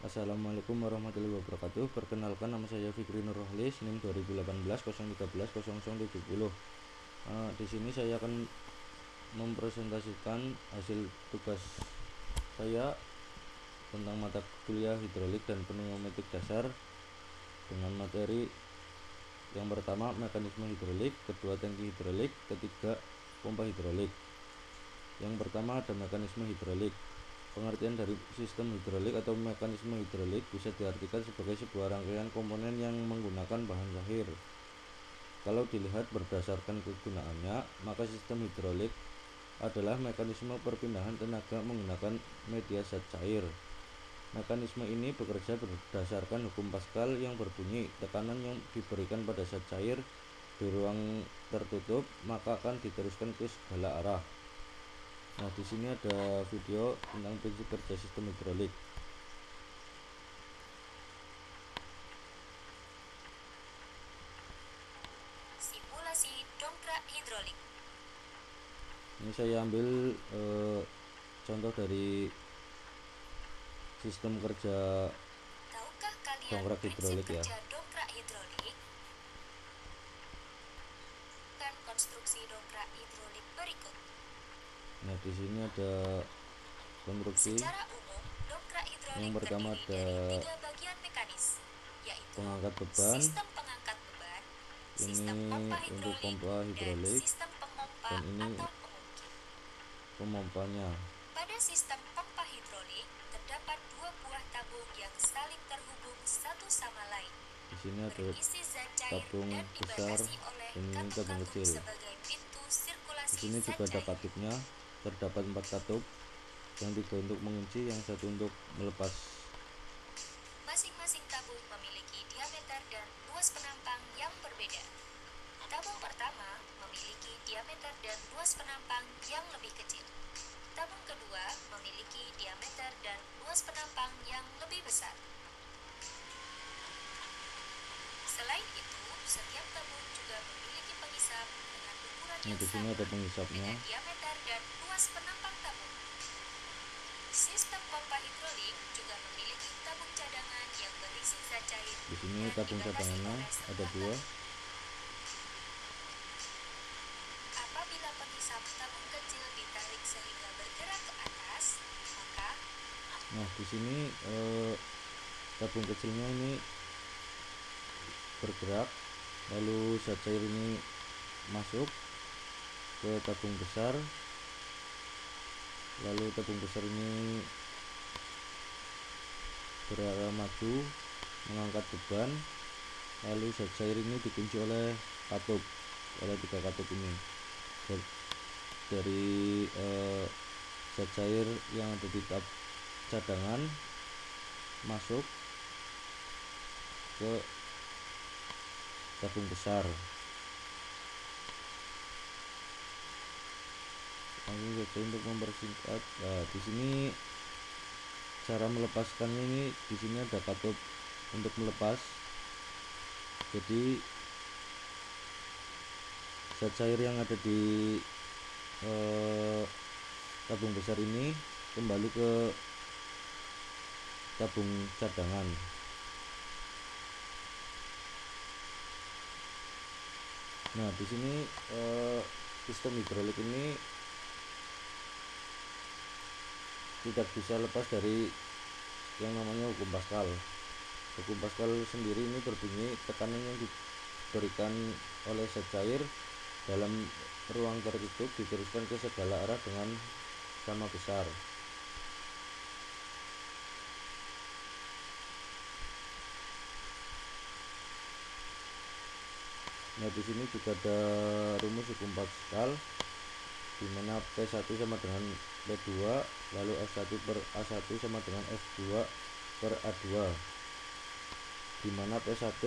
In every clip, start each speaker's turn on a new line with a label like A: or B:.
A: Assalamualaikum warahmatullahi wabarakatuh. Perkenalkan, nama saya Fikri Nur Rohlis, NIM 2018 013 0070. Di sini saya akan mempresentasikan hasil tugas saya tentang mata kuliah hidrolik dan pneumatik dasar dengan materi yang pertama mekanisme hidrolik, kedua tangki hidrolik, ketiga pompa hidrolik. Yang pertama ada mekanisme hidrolik. Pengertian dari sistem hidrolik atau mekanisme hidrolik bisa diartikan sebagai sebuah rangkaian komponen yang menggunakan bahan cair. Kalau dilihat berdasarkan kegunaannya, maka sistem hidrolik adalah mekanisme perpindahan tenaga menggunakan media zat cair. Mekanisme ini bekerja berdasarkan hukum Pascal yang berbunyi tekanan yang diberikan pada zat cair di ruang tertutup maka akan diteruskan ke segala arah. Nah, di sini ada video tentang prinsip kerja sistem hidrolik.
B: Simulasi dongkrak hidrolik.
A: Ini saya ambil contoh dari sistem kerja
B: Tahukah kalian
A: dongkrak
B: prinsip
A: hidrolik ya.
B: kerja dongkrak hidrolik? Dan konstruksi dongkrak hidrolik berikut.
A: Nah, di sini ada konstruksi.
B: Secara umum, dongkrak hidrolik
A: Yang pertama
B: terdiri
A: ada
B: dari 3 bagian mekanis, yaitu
A: pengangkat beban.
B: sistem pengangkat beban,
A: Ini
B: sistem pompa
A: untuk
B: hidrolik,
A: pompa
B: dan
A: hidrolik,
B: sistem pemompa
A: dan ini
B: atau pengungkit.
A: pemompanya.
B: Pada sistem pompa hidrolik, terdapat 2 buah tabung yang saling terhubung satu sama lain.
A: Di sini ada
B: Berisi zat cair
A: tabung
B: dan
A: besar
B: dibatasi oleh
A: dan ini tabung
B: katup-katup
A: kecil.
B: sebagai pintu
A: Di
B: sirkulasi
A: sini
B: zat
A: juga ada
B: cair.
A: katupnya. Terdapat 4 katup, yang 3 untuk mengunci, yang 1 untuk melepas.
B: Masing-masing tabung memiliki diameter dan luas penampang yang berbeda. Tabung pertama memiliki diameter dan luas penampang yang lebih kecil. Tabung kedua memiliki diameter dan luas penampang yang lebih besar. Selain itu, setiap tabung juga memiliki pengisap dengan ukuran
A: Nah,
B: yang
A: di sini
B: sama
A: ada pengisapnya.
B: dengan diameter dan luas penampang tabung. Sistem pompa hidrolik juga memiliki tabung cadangan yang berisi zat cair.
A: Di sini
B: dan
A: tabung
B: dibatasi
A: cadangannya
B: oleh
A: ada
B: sebuah
A: 2.
B: katup. Apabila pengisap tabung kecil ditarik sehingga bergerak ke atas, maka
A: Nah, di sini tabung kecilnya ini bergerak, lalu zat cair ini masuk ke tabung besar, lalu tabung besar ini berarah maju mengangkat beban, lalu zat cair ini dikunci oleh 3 katup ini. Dari zat cair yang ada di tab cadangan masuk ke tabung besar. Langsung saja untuk mempersingkat. Nah, di sini cara melepaskannya ini, di sini ada katup untuk melepas. Jadi zat cair yang ada di tabung besar ini kembali ke tabung cadangan. Nah, di sini sistem hidrolik ini tidak bisa lepas dari yang namanya hukum Pascal. Hukum Pascal sendiri ini berbunyi tekanan yang diberikan oleh zat cair dalam ruang tertutup diteruskan ke segala arah dengan sama besar. Nah, di sini juga ada rumus hukum Pascal di mana P1 sama dengan P2, lalu F1 per A1 sama dengan F2 per A2, di mana P1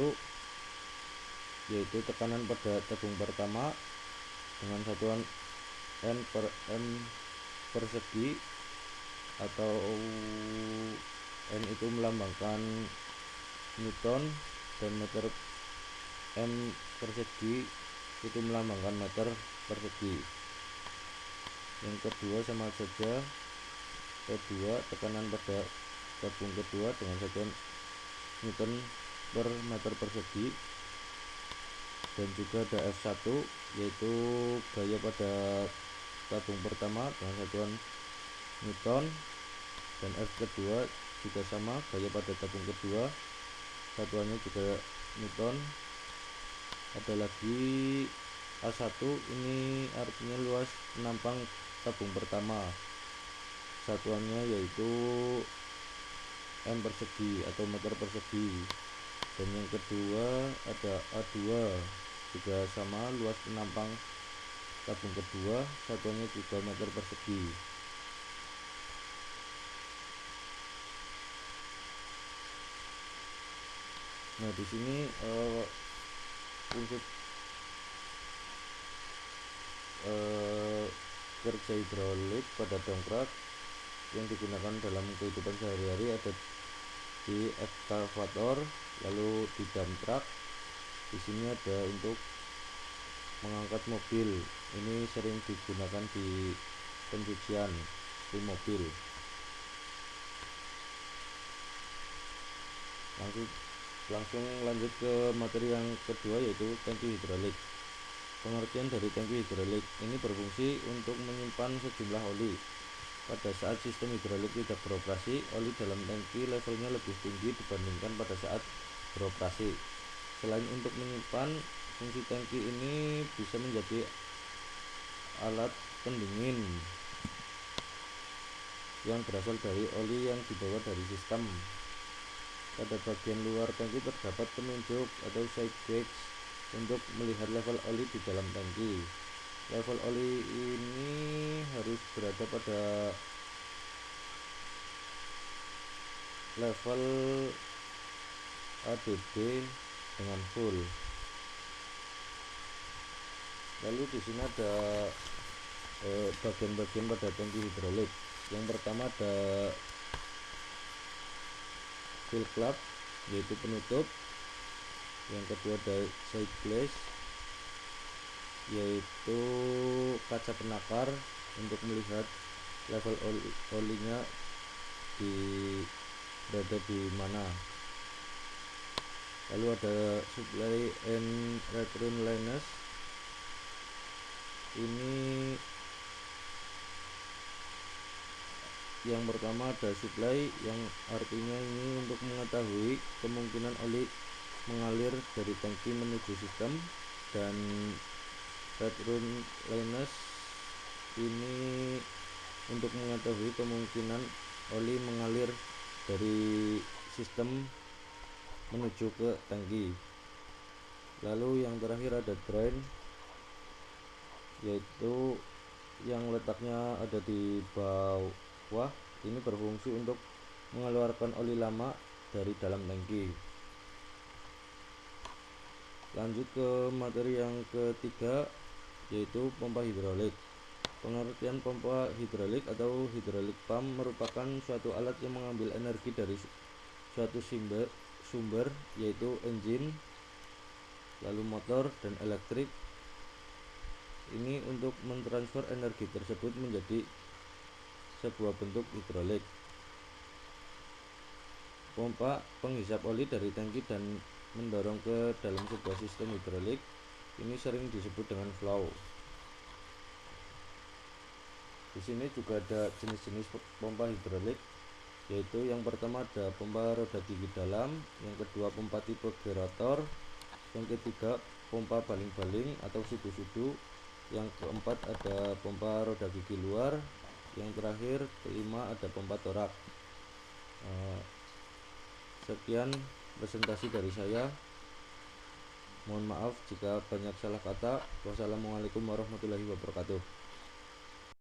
A: yaitu tekanan pada tabung pertama dengan satuan N per M persegi, atau N itu melambangkan Newton dan meter M persegi itu melambangkan meter persegi. Yang kedua sama saja, P2 tekanan pada tabung kedua dengan satuan Newton per meter persegi, dan juga ada F1 yaitu gaya pada tabung pertama dengan satuan Newton, dan F kedua juga sama, gaya pada tabung kedua satuannya juga Newton. Ada lagi A1, ini artinya luas penampang tabung pertama, satuannya yaitu M persegi atau meter persegi. Dan yang kedua ada A2, juga sama, luas penampang tabung kedua, satuannya juga meter persegi. Nah, di sini untuk kerja hidrolik pada dongkrak yang digunakan dalam kehidupan sehari-hari ada di ekskavator, lalu di dump truck. Di sini ada untuk mengangkat mobil, ini sering digunakan di pencucian di mobil. Langsung lanjut ke materi yang kedua, yaitu tangki hidrolik. Pengertian dari tangki hidrolik ini berfungsi untuk menyimpan sejumlah oli. Pada saat sistem hidrolik tidak beroperasi, oli dalam tangki levelnya lebih tinggi dibandingkan pada saat beroperasi. Selain untuk menyimpan, fungsi tangki ini bisa menjadi alat pendingin yang berasal dari oli yang dibawa dari sistem. Pada bagian luar tangki terdapat penunjuk atau side gauge untuk melihat level oli di dalam tangki. Level oli ini harus berada pada level ADD dengan full. Lalu di sini ada bagian-bagian pada tangki hidrolik. Yang pertama ada fill plug yaitu penutup. Yang kedua ada side glass yaitu kaca penakar untuk melihat level olinya berada di mana. Lalu ada supply and return lines. Ini yang pertama ada supply, yang artinya ini untuk mengetahui kemungkinan oli mengalir dari tangki menuju sistem, dan return lines ini untuk mengetahui kemungkinan oli mengalir dari sistem menuju ke tangki. Lalu yang terakhir ada drain, yaitu yang letaknya ada di bawah. Ini berfungsi untuk mengeluarkan oli lama dari dalam tangki. Lanjut ke materi yang ketiga, yaitu pompa hidrolik. Pengertian pompa hidrolik atau hydraulic pump merupakan suatu alat yang mengambil energi dari suatu sumber yaitu engine, lalu motor dan elektrik. Ini untuk mentransfer energi tersebut menjadi sebuah bentuk hidrolik. Pompa penghisap oli dari tangki dan mendorong ke dalam sebuah sistem hidrolik. Ini sering disebut dengan flow. Di sini juga ada jenis-jenis pompa hidrolik, yaitu yang pertama ada pompa roda gigi dalam, yang kedua pompa tipe gerator, yang ketiga pompa baling-baling atau sudu-sudu, yang keempat ada pompa roda gigi luar, yang terakhir kelima ada pompa torak. Sekian presentasi dari saya. Mohon maaf jika banyak salah kata. Wassalamualaikum warahmatullahi wabarakatuh.